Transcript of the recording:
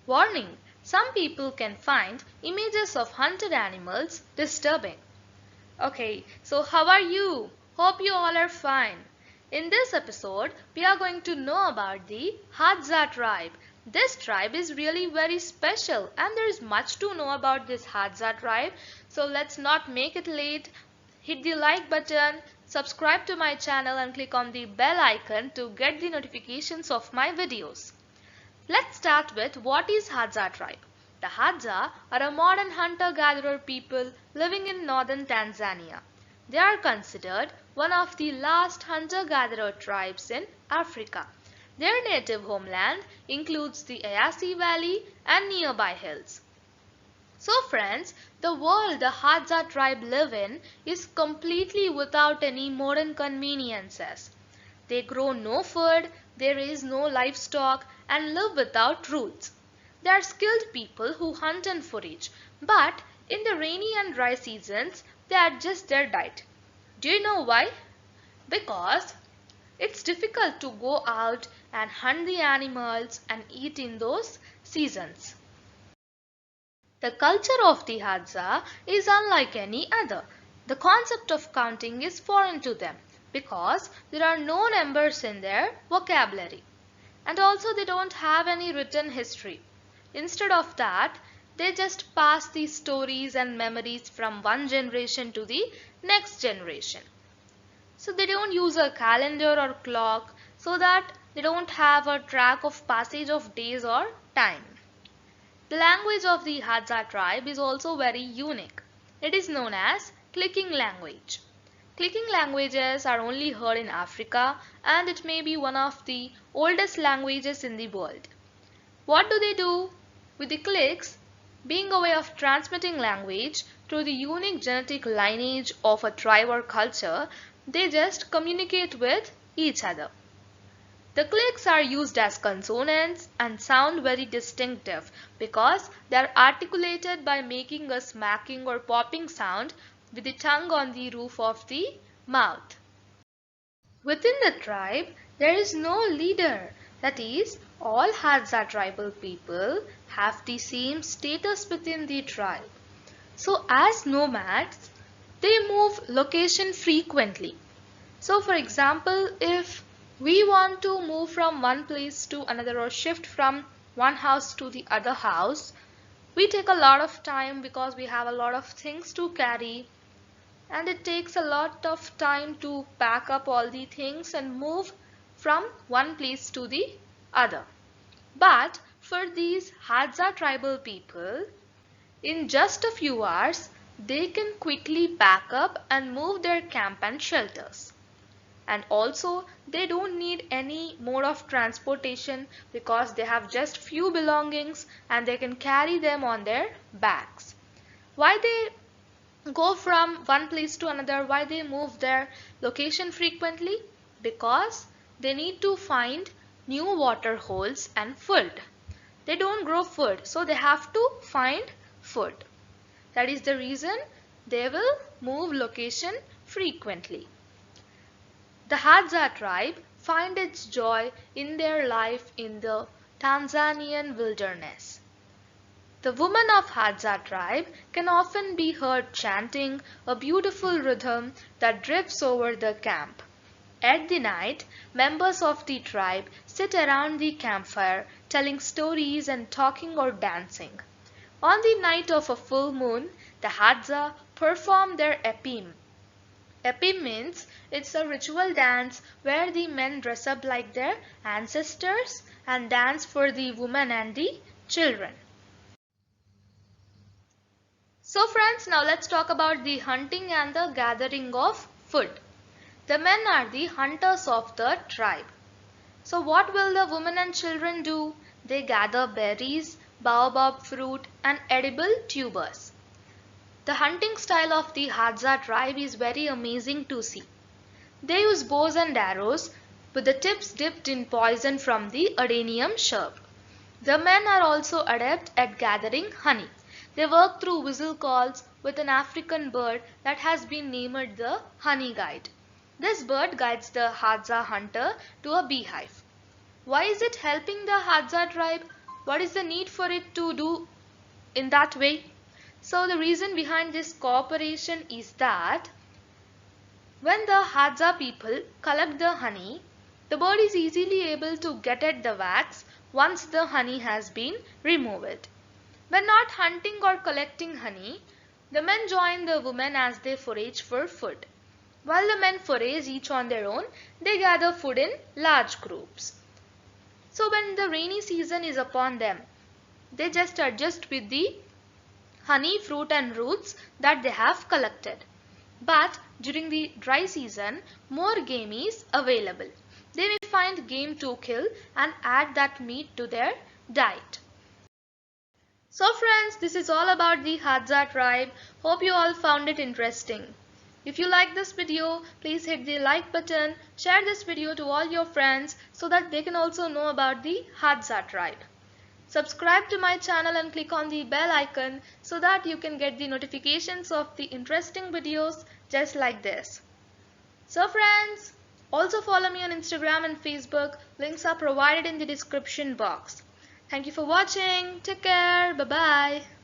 Warning: some people can find images of hunted animals disturbing. Okay, so how are you? Hope you all are fine. In this episode, we are going to know about the Hadza tribe. This tribe is really very special and there is much to know about this Hadza tribe. So let's not make it late. Hit the like button, subscribe to my channel and click on the bell icon to get the notifications of my videos. Let's start with what is Hadza tribe. The Hadza are a modern hunter-gatherer people living in northern Tanzania. They are considered one of the last hunter-gatherer tribes in Africa. Their native homeland includes the Eyasi Valley and nearby hills. So friends, the world the Hadza tribe live in is completely without any modern conveniences. They grow no food, they raise no livestock and live without rules. They are skilled people who hunt and forage, but in the rainy and dry seasons, they adjust their diet. Do you know why? Because it's difficult to go out and hunt the animals and eat in those seasons. The culture of the Hadza is unlike any other. The concept of counting is foreign to them because there are no numbers in their vocabulary. And also they don't have any written history. Instead of that, they just pass these stories and memories from one generation to the next generation. So they don't use a calendar or clock so that they don't have a track of passage of days or time. The language of the Hadza tribe is also very unique. It is known as clicking language. Clicking languages are only heard in Africa and it may be one of the oldest languages in the world. What do they do? With the clicks, being a way of transmitting language through the unique genetic lineage of a tribe or culture, they just communicate with each other. The clicks are used as consonants and sound very distinctive because they are articulated by making a smacking or popping sound with the tongue on the roof of the mouth. Within the tribe, there is no leader. That is, all Hadza tribal people have the same status within the tribe. So as nomads, they move location frequently. So for example, if we want to move from one place to another or shift from one house to the other house, we take a lot of time because we have a lot of things to carry and it takes a lot of time to pack up all the things and move from one place to the other. But for these Hadza tribal people, in just a few hours, they can quickly pack up and move their camp and shelters. And also they don't need any mode of transportation because they have just few belongings and they can carry them on their backs. Why they go from one place to another, why they move their location frequently? Because they need to find new water holes and food. They don't grow food, so they have to find food. That is the reason they will move location frequently. The Hadza tribe find its joy in their life in the Tanzanian wilderness. The women of Hadza tribe can often be heard chanting a beautiful rhythm that drifts over the camp. At the night, members of the tribe sit around the campfire telling stories and talking or dancing. On the night of a full moon, the Hadza perform their epim. Epim means it's a ritual dance where the men dress up like their ancestors and dance for the women and the children. So friends, now let's talk about the hunting and the gathering of food. The men are the hunters of the tribe. So what will the women and children do? They gather berries, baobab fruit and edible tubers. The hunting style of the Hadza tribe is very amazing to see. They use bows and arrows with the tips dipped in poison from the adenium shrub. The men are also adept at gathering honey. They work through whistle calls with an African bird that has been named the honey guide. This bird guides the Hadza hunter to a beehive. Why is it helping the Hadza tribe? what is the need for it to do in that way? So the reason behind this cooperation is that when the Hadza people collect the honey, the bird is easily able to get at the wax once the honey has been removed. When not hunting or collecting honey, the men join the women as they forage for food. While the men forage each on their own, they gather food in large groups. So when the rainy season is upon them, they just adjust with the honey, fruit and roots that they have collected. But during the dry season, more game is available. They may find game to kill and add that meat to their diet. So friends, this is all about the Hadza tribe. Hope you all found it interesting. If you like this video, please hit the like button, share this video to all your friends so that they can also know about the Hadza tribe. Subscribe to my channel and click on the bell icon so that you can get the notifications of the interesting videos just like this. So friends, also follow me on Instagram and Facebook. Links are provided in the description box. Thank you for watching. Take care. Bye-bye.